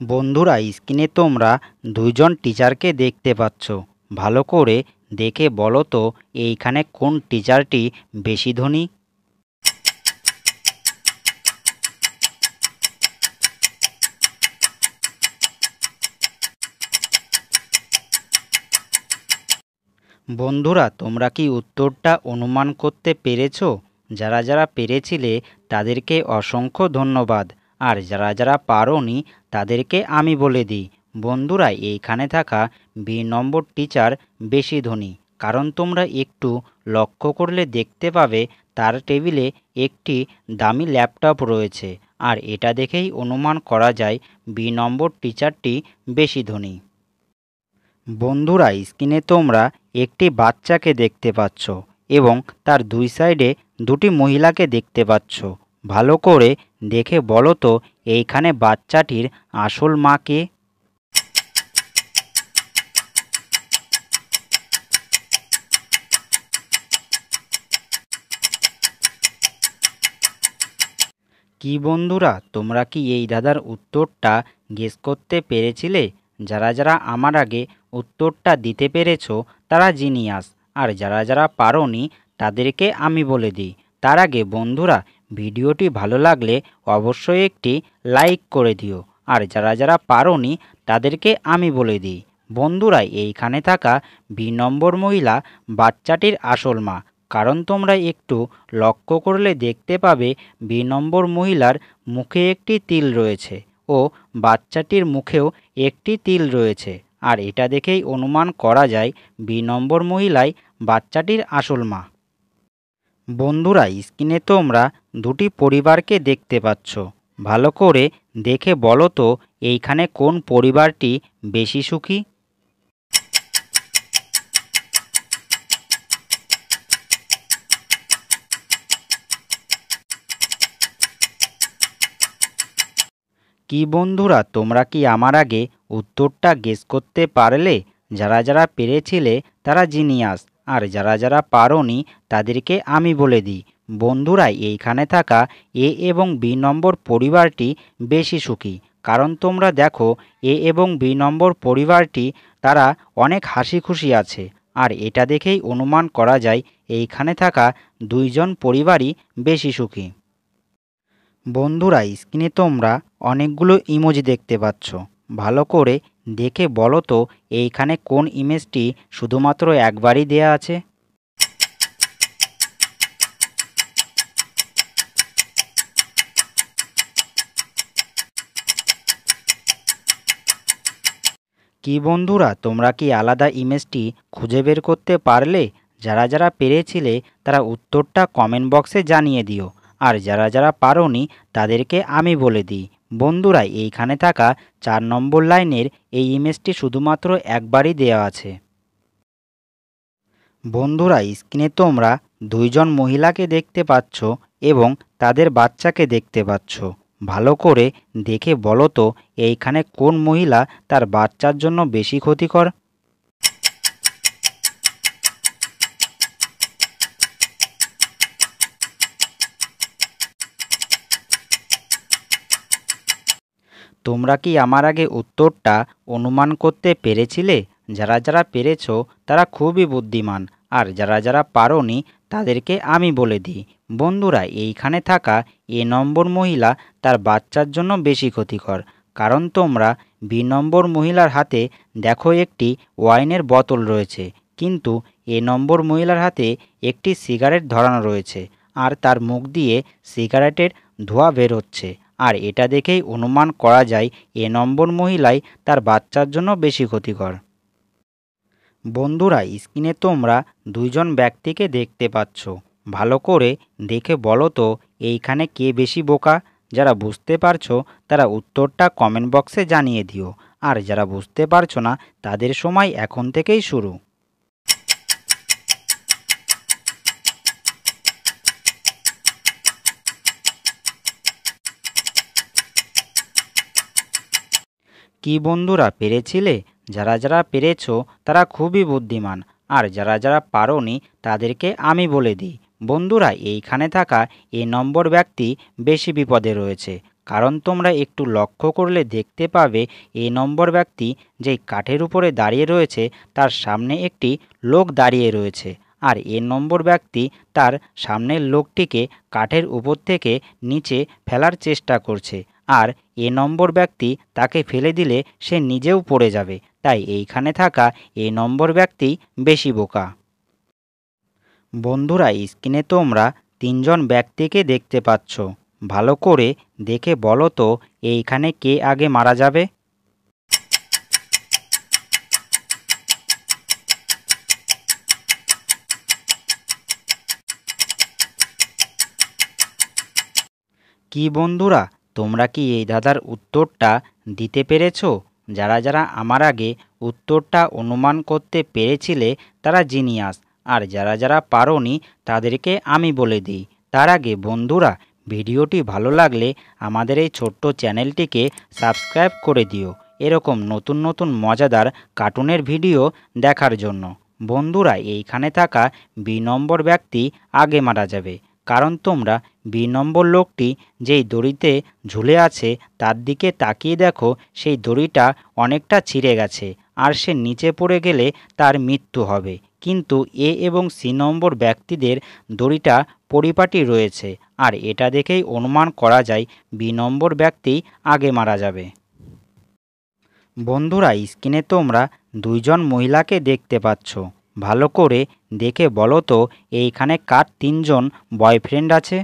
বন্ধুরা, স্ক্রিনে তোমরা দুইজন টিচারকে দেখতে পাচ্ছ। ভালো করে দেখে বলো তো এইখানে কোন টিচারটি বেশি ধনী? বন্ধুরা, তোমরা কি উত্তরটা অনুমান করতে পেরেছো? যারা যারা পেরেছিলে তাদেরকে অসংখ্য ধন্যবাদ। আর যারা যারা পারোনি তাদেরকে আমি বলে দিই, বন্ধুরা, এইখানে থাকা বি নম্বর টিচার বেশি ধনী। কারণ তোমরা একটু লক্ষ্য করলে দেখতে পাবে তার টেবিলে একটি দামি ল্যাপটপ রয়েছে। আর এটা দেখেই অনুমান করা যায় বি নম্বর টিচারটি বেশি ধনী। বন্ধুরা, স্ক্রিনে তোমরা একটি বাচ্চাকে দেখতে পাচ্ছ এবং তার দুই সাইডে দুটি মহিলাকে দেখতে পাচ্ছ। ভালো করে দেখে বলো তো এইখানে বাচ্চাটির আসল মা কে? কি বন্ধুরা, তোমরা কি এই দাদার উত্তরটা গেস করতে পেরেছিলে? যারা যারা আমার আগে উত্তরটা দিতে পেরেছো তারা জিনিয়াস। আর যারা যারা পারোনি তাদেরকে আমি বলে দিই, তার আগে বন্ধুরা, ভিডিওটি ভালো লাগলে অবশ্যই একটি লাইক করে দিও। আর যারা যারা পারোনি তাদেরকে আমি বলে দিই, বন্ধুরা, এইখানে থাকা বি নম্বর মহিলা বাচ্চাটির আসল মা। কারণ তোমরা একটু লক্ষ্য করলে দেখতে পাবে বি নম্বর মহিলার মুখে একটি তিল রয়েছে ও বাচ্চাটির মুখেও একটি তিল রয়েছে। আর এটা দেখেই অনুমান করা যায় বি নম্বর মহিলাই বাচ্চাটির আসল মা। বন্ধুরা, স্ক্রিনে তোমরা দুটি পরিবারকে দেখতে পাচ্ছ। ভালো করে দেখে বলো তো এইখানে কোন পরিবারটি বেশি সুখী? কি বন্ধুরা, তোমরা কি আমার আগে উত্তরটা গেস করতে পারলে? যারা যারা পেরেছিলে তারা জিনিয়াস। আর যারা যারা পারোনি তাদেরকে আমি বলে দিই, বন্ধুরা, এইখানে থাকা এ এবং বি নম্বর পরিবারটি বেশি সুখী। কারণ তোমরা দেখো এ এবং বি নম্বর পরিবারটি তারা অনেক হাসি খুশি আছে। আর এটা দেখেই অনুমান করা যায় এইখানে থাকা দুইজন পরিবারই বেশি সুখী। বন্ধুরা, স্ক্রিনে তোমরা অনেকগুলো ইমোজি দেখতে পাচ্ছ। ভালো করে দেখে বলো তো এইখানে কোন ইমেজটি শুধুমাত্র একবারই দেয়া আছে? কি বন্ধুরা, তোমরা কি আলাদা ইমেজটি খুঁজে বের করতে পারলে? যারা যারা পেরেছিলে তারা উত্তরটা কমেন্ট বক্সে জানিয়ে দিও। আর যারা যারা পারোনি তাদেরকে আমি বলে দিই, বন্ধুরা, এইখানে থাকা 4 নম্বর লাইনের এই ইমেজটি শুধুমাত্র একবারই দেওয়া আছে। বন্ধুরা, স্ক্রিনে তোমরা দুইজন মহিলাকে দেখতে পাচ্ছ এবং তাদের বাচ্চাকে দেখতে পাচ্ছ। ভালো করে দেখে বলো তো এইখানে কোন মহিলা তার বাচ্চার জন্য বেশি ক্ষতিকর? তোমরা কি আমার আগে উত্তরটা অনুমান করতে পেরেছিলে? যারা যারা পেরেছো তারা খুবই বুদ্ধিমান। আর যারা যারা পারোনি তাদেরকে আমি বলে দিই, বন্ধুরা, এইখানে থাকা এ নম্বর মহিলা তার বাচ্চার জন্য বেশি ক্ষতিকর। কারণ তোমরা বি নম্বর মহিলার হাতে দেখো একটি ওয়াইনের বোতল রয়েছে, কিন্তু এ নম্বর মহিলার হাতে একটি সিগারেট ধরানো রয়েছে। আর তার মুখ দিয়ে সিগারেটের ধোঁয়া বের হচ্ছে। আর এটা দেখেই অনুমান করা যায় এ নম্বর মহিলাই তার বাচ্চার জন্য বেশি ক্ষতিকর। বন্ধুরা, স্ক্রিনে তোমরা দুইজন ব্যক্তিকে দেখতে পাচ্ছ। ভালো করে দেখে বলো তো এইখানে কে বেশি বোকা? যারা বুঝতে পারছো তারা উত্তরটা কমেন্ট বক্সে জানিয়ে দিও। আর যারা বুঝতে পারছো না তাদের সময় এখন থেকেই শুরু। কি বন্ধুরা, পেরেছিলে? যারা যারা পেরেছো তারা খুবই বুদ্ধিমান। আর যারা যারা পারোনি তাদেরকে আমি বলে দিই, বন্ধুরা, এইখানে থাকা এ নম্বর ব্যক্তি বেশি বিপদে রয়েছে। কারণ তোমরা একটু লক্ষ্য করলে দেখতে পাবে এ নম্বর ব্যক্তি যেই কাঠের উপরে দাঁড়িয়ে রয়েছে তার সামনে একটি লোক দাঁড়িয়ে রয়েছে, আর এ নম্বর ব্যক্তি তার সামনের লোকটিকে কাঠের উপর থেকে নিচে ফেলার চেষ্টা করছে, আর এ নম্বর ব্যক্তি তাকে ফেলে দিলে সে নিজেও পড়ে যাবে। তাই এইখানে থাকা এ নম্বর ব্যক্তি বেশি বোকা। বন্ধুরা, স্ক্রিনে তোমরা তিনজন ব্যক্তিকে দেখতে পাচ্ছ। ভালো করে দেখে বলো তো এইখানে কে আগে মারা যাবে? কি বন্ধুরা, তোমরা কি এই দাদার উত্তরটা দিতে পেরেছো? যারা যারা আমার আগে উত্তরটা অনুমান করতে পেরেছিলে তারা জিনিয়াস, আর যারা যারা পারোনি তাদেরকে আমি বলে দিই। তার আগে বন্ধুরা, ভিডিওটি ভালো লাগলে আমাদের এই ছোট্ট চ্যানেলটিকে সাবস্ক্রাইব করে দিও এরকম নতুন নতুন মজাদার কার্টুনের ভিডিও দেখার জন্য। বন্ধুরা, এইখানে থাকা বি নম্বর ব্যক্তি আগে মারা যাবে, কারণ তোমরা বি নম্বর লোকটি যেই দড়িতে ঝুলে আছে তার দিকে তাকিয়ে দেখো, সেই দড়িটা অনেকটা ছিঁড়ে গেছে আর সে নিচে পড়ে গেলে তার মৃত্যু হবে। কিন্তু এ এবং সি নম্বর ব্যক্তিদের দড়িটা পরিপাটি রয়েছে, আর এটা দেখেই অনুমান করা যায় বি নম্বর ব্যক্তি আগে মারা যাবে। বন্ধুরা, স্ক্রিনে তোমরা দুইজন মহিলাকে দেখতে পাচ্ছ। ভালো করে দেখে বলো তো এইখানে কার তিনজন বয়ফ্রেন্ড আছে?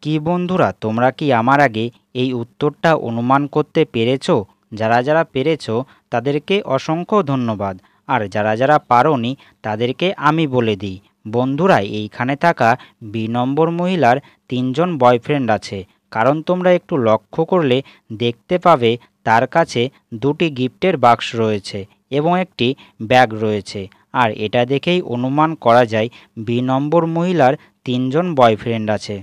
কি বন্ধুরা, তোমরা কি আমার আগে এই উত্তরটা অনুমান করতে পেরেছো? যারা যারা পেরেছো তাদেরকে অসংখ্য ধন্যবাদ, আর যারা যারা পারোনি তাদেরকে আমি বলে দিই। বন্ধুরা, এইখানে থাকা বি নম্বর মহিলার তিনজন বয়ফ্রেন্ড আছে, কারণ তোমরা একটু লক্ষ্য করলে দেখতে পাবে তার কাছে দুটি গিফটের বাক্স রয়েছে এবং একটি ব্যাগ রয়েছে, আর এটা দেখেই অনুমান করা যায় বি নম্বর মহিলার তিনজন বয়ফ্রেন্ড আছে।